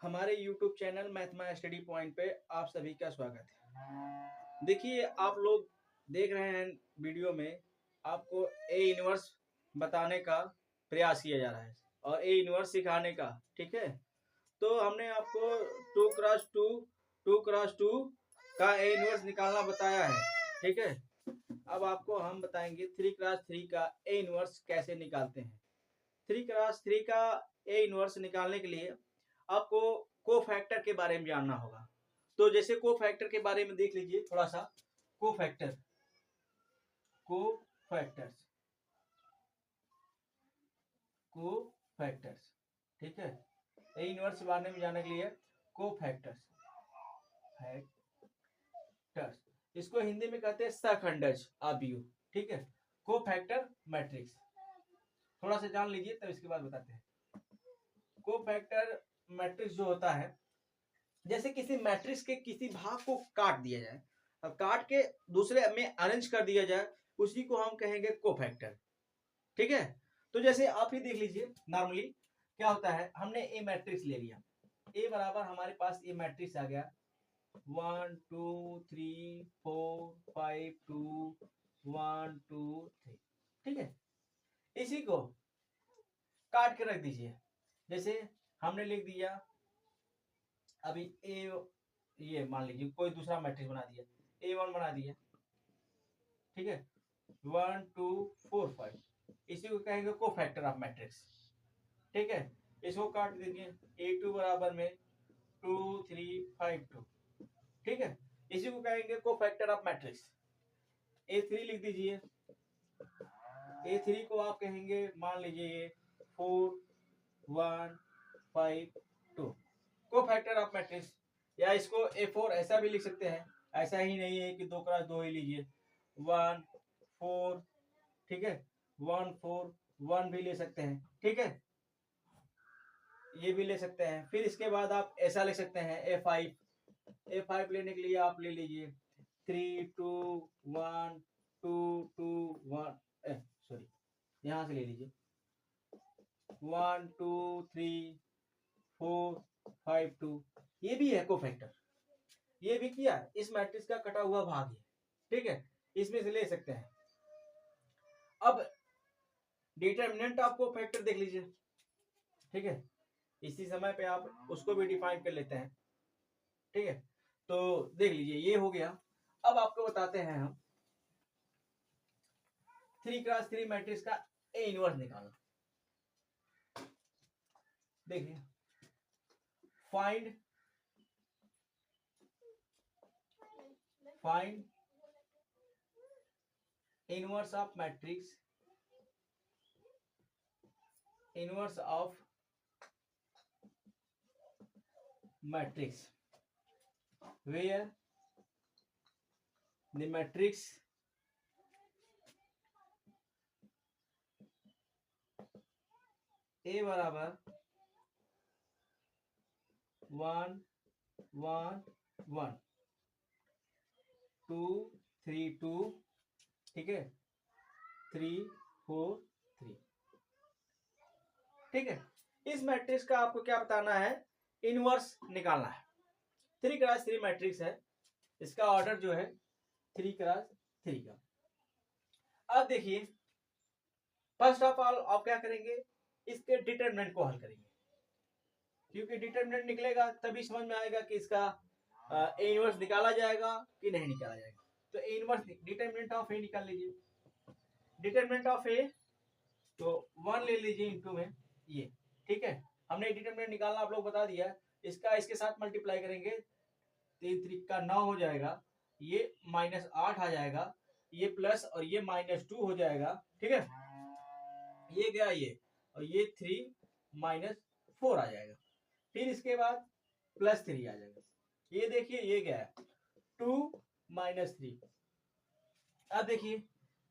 हमारे YouTube channel मैथमा study point पे आप सभी का स्वागत है। देखिए, आप लोग देख रहे हैं वीडियो में आपको ए इनवर्स बताने का प्रयास किया जा रहा है और ए इनवर्स सिखाने का, ठीक है। तो हमने आपको 2x2 का ए इनवर्स निकालना बताया है, ठीक है। अब आपको हम बताएंगे 3x3 का ए इनवर्स कैसे निकालते हैं। 3x3 का ए इनवर्स निकालने के लिए आपको कोफैक्टर के बारे में जानना होगा। तो जैसे कोफैक्टर के बारे में देख लीजिए थोड़ा सा। कोफैक्टर कोफैक्टर्स कोफैक्टर्स ठीक है। ए इनवर्स के बारे में जानने के लिए कोफैक्टर्स फैक्टर्स, इसको हिंदी में कहते हैं सहखंडज आव्यूह, ठीक है। कोफैक्टर मैट्रिक्स थोड़ा सा जान लीजिए तब इसके बाद बताते हैं। कोफैक्टर मैट्रिक्स जो होता है, जैसे किसी मैट्रिक्स के किसी भाग को काट दिया जाए और काट के दूसरे में अरेंज कर दिया जाए, उसी को हम कहेंगे कोफैक्टर, ठीक है। तो जैसे आप ही देख लीजिए, नॉर्मली क्या होता है, हमने ए मैट्रिक्स ले लिया, ए बराबर हमारे पास ये मैट्रिक्स आ गया 1 2 3 4 5 2 1 2 3, ठीक है। इसी को काट के रख दीजिए। जैसे हमने लिख दिया अभी ए, ये मान लीजिए कोई दूसरा मैट्रिक्स बना दिया, A1 बना दिया, ठीक है। 1 2 4 5, इसी को कहेंगे कोफैक्टर ऑफ मैट्रिक्स, ठीक है। इसको काट दीजिए, A2 बराबर में 2 3 5 2, ठीक है। इसी को कहेंगे कोफैक्टर ऑफ मैट्रिक्स। A3 लिख दीजिए, A3 को आप कहेंगे मान लीजिए 4 1 5 2, कोफैक्टर ऑफ मैट्रिक्स। या इसको A4 ऐसा भी लिख सकते हैं, ऐसा ही नहीं है कि 2x2 ही लीजिए, 1 4, ठीक है, 1 4 1 भी ले सकते हैं, ठीक है, ये भी ले सकते हैं। फिर इसके बाद आप ऐसा लिख सकते हैं A5 लेने के लिए आप ले लीजिए 3 2 1 2 2 1, सॉरी, यहां से ले लीजिए 1 2 3 4 5 2, ये भी है कोफैक्टर। ये भी किया इस मैट्रिक्स का कटा हुआ भाग है, ठीक है, इसमें से ले सकते हैं। अब डिटरमिनेंट ऑफ कोफैक्टर देख लीजिए, ठीक है, इसी समय पे आप उसको भी डिफाइन कर लेते हैं, ठीक है। तो देख लीजिए ये हो गया। अब आपको बताते हैं हम 3x3 मैट्रिक्स का ए इनवर्स निकालना। देखिए, find inverse of matrix, inverse of matrix where the matrix A बराबर 1 1 1 2 3 2, ठीक है, 3 4 3, ठीक है। इस मैट्रिक्स का आपको क्या बताना है, इनवर्स निकालना है। 3x3 मैट्रिक्स है, इसका ऑर्डर जो है 3x3 का। अब देखिए, फर्स्ट ऑफ ऑल आप क्या करेंगे, इसके डिटरमिनेंट को हल करेंगे, क्योंकि डिटरमिनेंट निकलेगा तभी समझ में आएगा कि इसका ए इनवर्स निकाला जाएगा कि नहीं निकाला जाएगा। तो ए इनवर्स डिटरमिनेंट ऑफ ए निकाल लीजिए। डिटरमिनेंट ऑफ ए तो 1 ले लीजिए इनटू में ये, ठीक है। हमने डिटरमिनेंट निकालना आप लोग बता दिया, इसका इसके साथ मल्टीप्लाई करेंगे, 3 3 का 9 हो जाएगा, ये -8 आ जाएगा, ये प्लस और ये -2 हो जाएगा, ठीक है। ये गया ये, और ये 3 -4 आ जाएगा। फिर इसके बाद +3 आ जाएगा। ये देखिए ये गया 2 -3। अब देखिए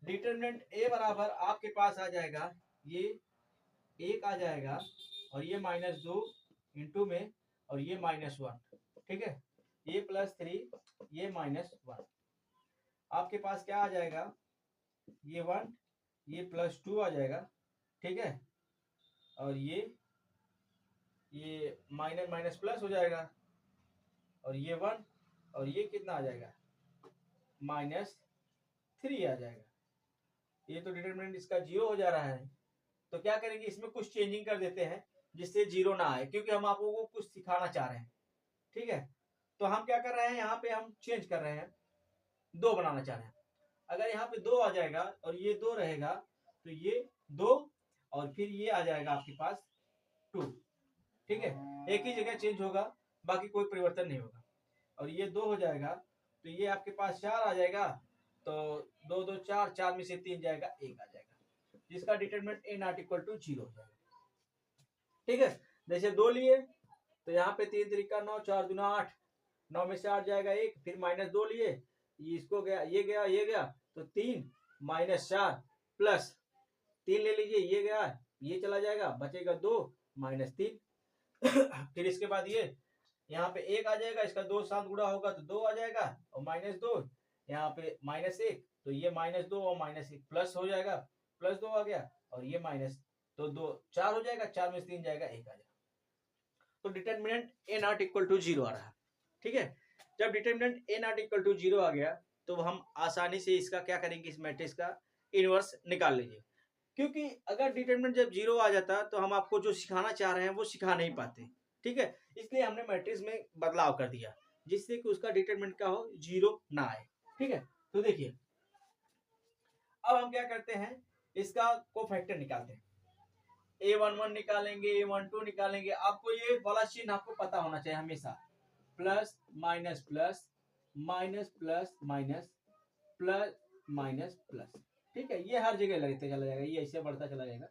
डिटरमिनेंट ए बराबर आपके पास आ जाएगा, ये 1 आ जाएगा और ये -2 इंटू में और ये -1, ठीक है, ये +3 ये -1, आपके पास क्या आ जाएगा, ये 1 ये +2 आ जाएगा, ठीक है, और ये ये माइनस माइनस प्लस हो जाएगा, और ये 1, और ये कितना आ जाएगा, -3 आ जाएगा। ये तो डिटरमिनेंट इसका 0 हो जा रहा है। तो क्या करेंगे, इसमें कुछ चेंजिंग कर देते हैं जिससे 0 ना आए, क्योंकि हम आप लोगों को कुछ सिखाना चाह रहे हैं। ठीक है, तो हम क्या कर रहे हैं, यहाँ पे हम चेंज कर रहे हैं, 2 बनाना चाह रहे हैं। अगर यहाँ पे 2 आ जाएगा और ये 2 रहेगा, तो ये 2, और फिर ये आ जाएगा आपके पास 2। ठीक है, एक ही जगह चेंज होगा, बाकी कोई परिवर्तन नहीं होगा। और ये 2 हो जाएगा, तो ये आपके पास 4 आ जाएगा, तो 2 2 4, 4 में से 3 जाएगा, 1 आ जाएगा, जिसका determinant a not equal to 0 हो जाएगा। ठीक है, जैसे 2 लिए, तो यहाँ पे 3 3 9, 4 दूना 8, 9 में से 8 जाएगा 1, फिर -2 लिए, इसको गया, ये गया, ये गया, तो 3 -4 प्लस 3 ले लीजिए, ये गया, ये चला जाएगा, बचेगा 2 -3। फिर इसके बाद ये यहाँ पे 1 आ जाएगा, इसका 2 साथ गुणा होगा तो 2 आ जाएगा, और -2 यहाँ पे -1, तो ये -2 और -1 प्लस हो जाएगा, +2 आ गया, और ये माइनस, तो 2 4 हो जाएगा, 4 में से 3 जाएगा, 1 आ जाएगा। तो determinant a not equal to 0 आ रहा है। ठीक है, जब determinant a not equal to 0 आ गया, तो हम आसानी से इसका क्या करेंगे, इस मैट्रिक्स का इनवर्स निकाल लीजिए। क्योंकि अगर डिटरमिनेंट जब 0 आ जाता, तो हम आपको जो सिखाना चाह रहे हैं वो सिखा नहीं पाते। ठीक है, इसलिए हमने मैट्रिक्स में बदलाव कर दिया, जिससे कि उसका डिटरमिनेंट क्या हो, 0 ना आए। ठीक है, तो देखिए अब हम क्या करते हैं, इसका कोफैक्टर निकालते हैं। a11 निकालेंगे, a12 निकालेंगे। आपको ये वाला चिन्ह आपको पता होना चाहिए हमेशा, plus minus plus, minus plus minus, plus minus plus. ठीक है, ये हर जगह लगते चला जाएगा, ये ऐसे बढ़ता चला जाएगा।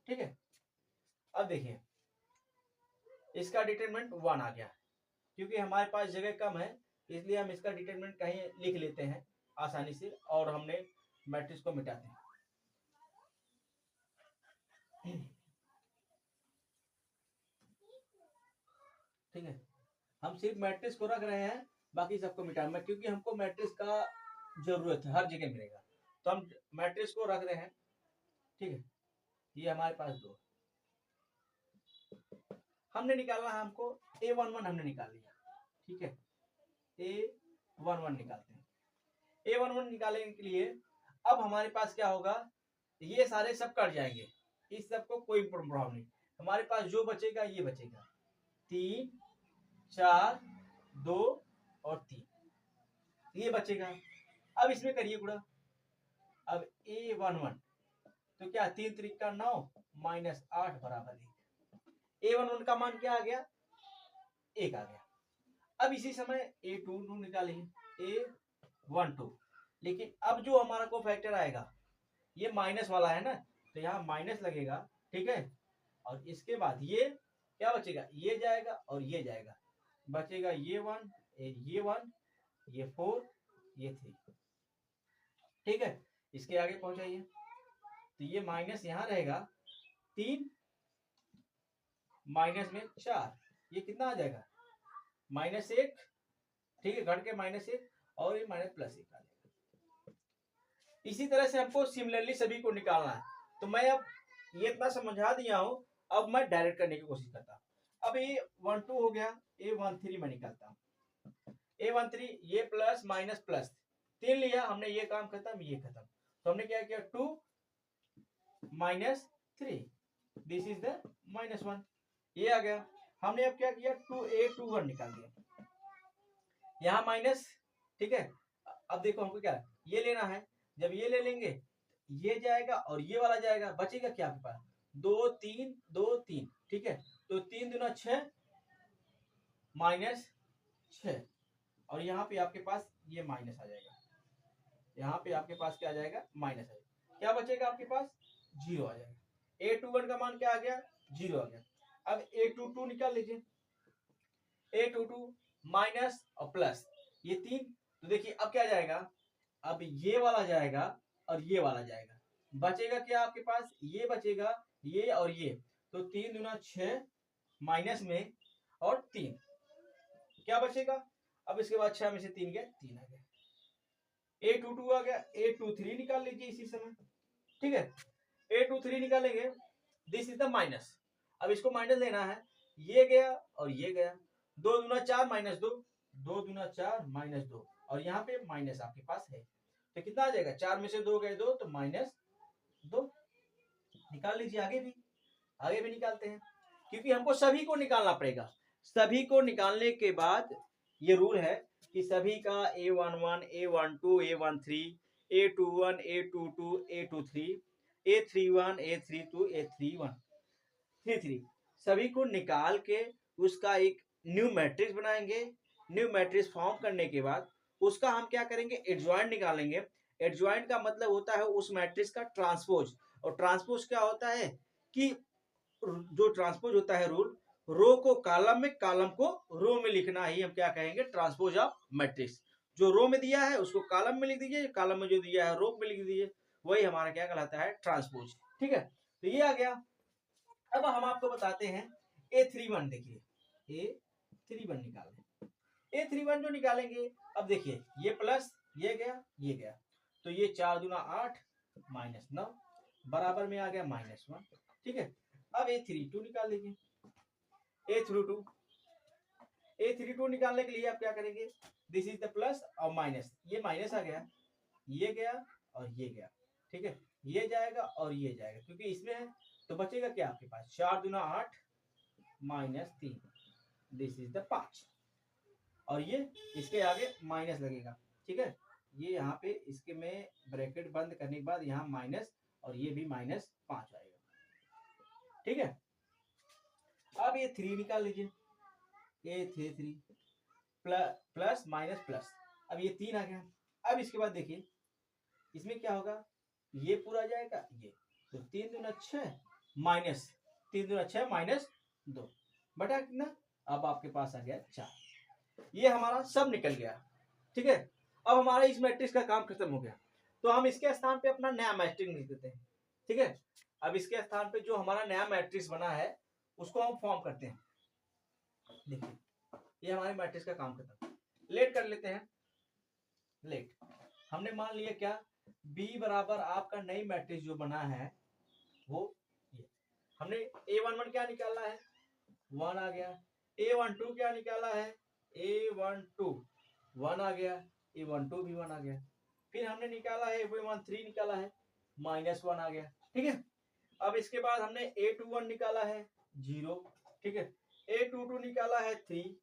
ठीक है, अब देखिए इसका डिटरमिनेंट 1 आ गया, क्योंकि हमारे पास जगह कम है, इसलिए हम इसका डिटरमिनेंट कहीं लिख लेते हैं आसानी से, और हमने मैट्रिक्स को मिटाते हैं। ठीक है, हम सिर्फ मैट्रिक्स को रख रहे हैं, बाकी सबको मिटाना, क्योंकि हमको मैट्रिक्स का जरूरत है, हर जगह मिलेगा, तो हम मैट्रिक्स को रख रहे हैं। ठीक है, ये हमारे पास 2 हमने निकालना है, हमको a11 हमने निकाल लिया। ठीक है, a11 निकालते हैं। a11 निकालने के लिए अब हमारे पास क्या होगा, ये सारे सब कट जाएंगे, इस सब को कोई प्रभाव नहीं, हमारे पास जो बचेगा ये बचेगा, 3 4 2 और 3, ये बचेगा। अब इसमें करिए गुणा। अब a11 तो क्या, 3 3 9 -8 बराबर 1। a11 का मान क्या आ गया, 1 आ गया। अब इसी समय a22 निकालिए, a12, लेकिन अब जो हमारा को फैक्टर आएगा, ये माइनस वाला है ना, तो यहाँ माइनस लगेगा। ठीक है, और इसके बाद ये क्या बचेगा, ये जाएगा और ये जाएगा, बचेगा ये 1, ये 1, ये 4, ये 3। ठीक है, इसके आगे पहुंचाइए, तो ये माइनस यहाँ रहेगा, 3 माइनस में 4, ये कितना आ जाएगा, -1। ठीक है, घट के -1, और ये -+1 आ जाएगा। इसी तरह से हमको सिमिलरली सभी को निकालना है। तो मैं अब ये इतना समझा दिया हूं, अब मैं डायरेक्ट करने की कोशिश करता हूं। अब a12 हो गया, a13 में निकालता हूं। a13 ये प्लस माइनस प्लस 3 लिया हमने, ये काम खत्म, ये खत्म। तो हमने क्या किया, 2 -3, दिस इज द -1, ये आ गया। हमने अब क्या किया, 2a21 निकाल दिया, यहाँ माइनस। ठीक है, अब देखो हमको क्या ये लेना है, जब ये ले लेंगे ये जाएगा और ये वाला जाएगा, बचेगा क्या आपके पास, 2 3 2 3। ठीक है, तो 3 दूना 6 -6, और यहाँ पे आपके पास ये माइनस आ जाएगा, यहाँ पे आपके पास क्या आ जाएगा, माइनस आ जाएगा। क्या बचेगा आपके पास, 0 आ जाएगा। a21 का मान क्या आ गया, 0 आ गया। अब a22 निकाल लीजिए, a22 माइनस और प्लस, ये 3, तो देखिए अब क्या जाएगा, अब ये वाला जाएगा और ये वाला जाएगा, बचेगा क्या आपके पास, ये बचेगा, ये और ये, तो 3 दूना 6 माइनस में और 3, क्या बचेगा। अब इसके बाद 6 में से 3 गया, 3 आ गया। a22 आ गया, a23 निकाल लीजिए इसी समय। ठीक है, a23 निकालेंगे, दिस इज द माइनस। अब इसको माइनस लेना है, ये गया और ये गया, 2 दूना 4 माइनस 2, 2 दूना 4 माइनस 2, और यहाँ पे माइनस आपके पास है, तो कितना आ जाएगा, 4 में से 2 गए 2, तो माइनस 2। निकाल लीजिए, आगे भी निकालते हैं, क्योंकि हमको सभी को निकालना पड़ेगा। सभी को निकालने के बाद ये रूल है कि सभी का A11, A12, A13, A21, A22, A23, A31, A32, A33 सभी को निकाल के उसका एक न्यू मैट्रिक्स बनाएंगे। न्यू मैट्रिक्स फॉर्म करने के बाद उसका हम क्या करेंगे, एडजॉइंट निकालेंगे। एडजॉइंट का मतलब होता है उस मैट्रिक्स का ट्रांसपोज, और ट्रांसपोज क्या होता है कि जो ट्रांसपोज होता है रूल, रो को कॉलम में, कॉलम को रो में लिखना ही हम क्या कहेंगे, ट्रांसपोज ऑफ मैट्रिक्स। जो रो में दिया है उसको कॉलम में लिख दीजिए, कॉलम में जो दिया है रो में लिख दीजिए, वही हमारा क्या कहलाता है, ट्रांसपोज। ठीक है, तो ये आ गया। अब हम आपको बताते हैं A31, देखिए A31 निकालें। A31 जो निकालेंगे, अब देखिए ये प्लस ये गया, तो ये 4 दूना 8 माइनस 9 बराबर में आ गया -1। ठीक है, अब A32 निकाल लीजिए। A32 निकालने के लिए आप क्या करेंगे, दिस इज द प्लस और माइनस, ये माइनस आ गया, ये गया और ये गया। ठीक है, ये जाएगा और ये जाएगा, क्योंकि इसमें है तो बचेगा क्या आपके पास, 4 दूना 8 माइनस 3, दिस इज द 5, और ये इसके आगे माइनस लगेगा। ठीक है, ये यहाँ पे इसके में ब्रैकेट बंद करने के बाद यहाँ माइनस, और ये भी -5 आएगा। ठीक है, अब ये 3 निकाल लीजिए, A33 प्लस माइनस प्लस, अब ये 3 आ गया। अब इसके बाद देखिए इसमें क्या होगा, ये पूरा जाएगा, ये तो 3 दूना 6 माइनस 3 दूना 6 माइनस 2 बटा कितना, अब आपके पास आ गया 4। ये हमारा सब निकल गया। ठीक है, अब हमारा इस मैट्रिक्स का काम खत्म हो गया, तो हम इसके स्थान पे अपना नया मैट्रिक्स लिख देते हैं। ठीक है, अब इसके स्थान पे जो हमारा नया मैट्रिक्स बना है उसको हम फॉर्म करते हैं। देखिए ये हमारे मैट्रिक्स का काम खत्म। लेट कर लेते हैं, लेट हमने मान लिया क्या, B बराबर आपका नई मैट्रिक्स जो बना है वो ये, हमने A11 क्या निकाला है, 1 आ गया, A12 क्या निकाला है, A12 1 आ गया, A12 भी 1 आ गया, फिर हमने निकाला है A13 निकाला है, -1 आ गया। ठीक है, अब इसके बाद हमने A21 निकाला है 0। ठीक है, A22 निकाला है 3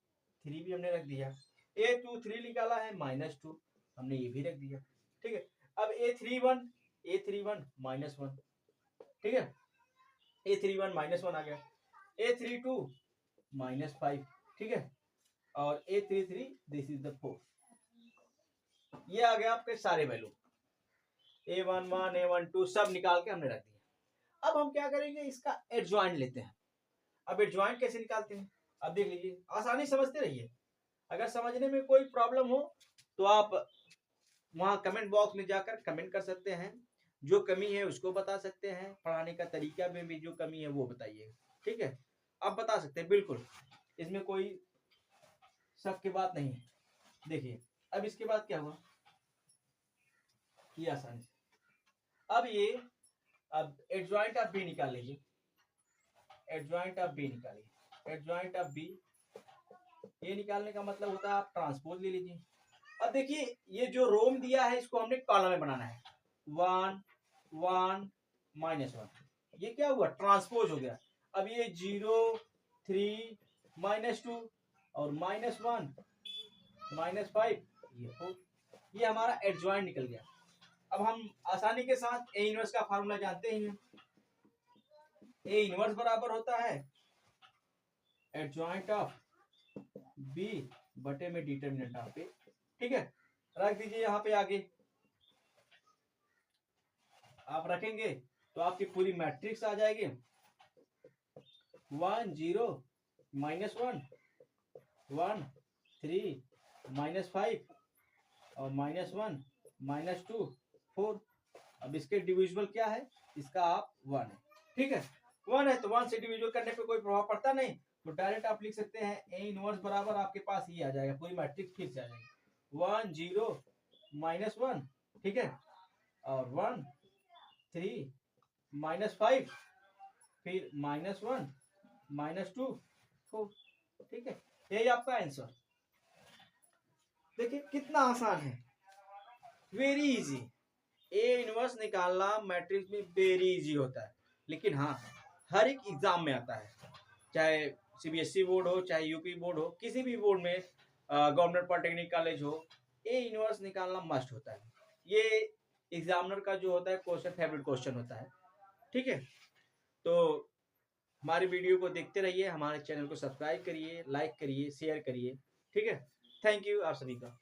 भी हमने रख दिया, A23 निकाला है -2, हमने ये भी रख दिया। ठीक है, अब A31 -1। ठीक है, A31 -1 आ गया, A32 -5। ठीक है, और A33 दिस इज द 4। ये आ गया आपके सारे वैल्यू, A11 A12 सब निकाल के हमने रख दिया। अब हम क्या करेंगे, इसका एडजॉइंट लेते हैं। अब एडजॉइंट कैसे निकालते हैं, अब देख लीजिए, आसानी समझते रहिए। अगर समझने में कोई प्रॉब्लम हो तो आप वहां कमेंट बॉक्स में जाकर कमेंट कर सकते हैं, जो कमी है उसको बता सकते हैं, पढ़ाने का तरीका में भी जो कमी है वो बताइए। ठीक है, आप बता सकते हैं, बिल्कुल इसमें कोई शक की बात नहीं है। देखिए अब इसके बाद क्या हुआ, ये आसानी से, अब एडजॉइंट ऑफ बी निकाल लीजिए, एडजॉइंट ऑफ बी निकालिए, एडजॉइंट ऑफ बी, ये निकालने का मतलब होता है आप ट्रांसपोज ले लीजिए। अब देखिए ये जो रो में दिया है इसको हमने कॉलम में बनाना है, 1 1 -1, ये क्या हुआ, ट्रांसपोज हो गया। अब ये 0 3 -2 और -1 -5, ये 4, ये हमारा एडजॉइंट निकल गया। अब हम आसानी के साथ ए इनवर्स का फार्मूला जानते ही हैं, ए इनवर्स बराबर होता है एडजॉइंट ऑफ बी बटे में डिटरमिनेंट ऑफ ए। ठीक है, रख दीजिए यहाँ पे आगे, आप रखेंगे तो आपकी पूरी मैट्रिक्स आ जाएगी, 1 0 -1 1 3 -5 और -1 -2 4। अब इसके डिविजिबल क्या है, इसका आप 1 है। ठीक है, 1 है तो 1 से डिविजिबल करने पे कोई प्रभाव पड़ता नहीं, तो डायरेक्ट आप लिख सकते हैं ए इनवर्स बराबर आपके पास ये आ जाएगा, पूरी मैट्रिक्स फिर से आ जाएगी, 1 0 -1। ठीक है, और 1 3 -5 फिर -1 -2 4। ठीक है, यही आपका आंसर। देखिए कितना आसान है, वेरी इजी। ए इनवर्स निकालना मैट्रिक्स में वेरी इजी होता है, लेकिन हाँ हर एक एग्जाम में आता है, चाहे सीबीएसई बोर्ड हो, चाहे यूपी बोर्ड हो, किसी भी बोर्ड में, गवर्नमेंट पॉलिटेक्निक कॉलेज हो, ए इनवर्स निकालना मस्ट होता है। ये एग्जामिनर का जो होता है क्वेश्चन, फेवरेट क्वेश्चन होता है। ठीक है, तो हमारी वीडियो को देखते रहिए, हमारे चैनल को सब्सक्राइब करिए, लाइक करिए, शेयर करिए। ठीक है, थैंक यू आप सभी का।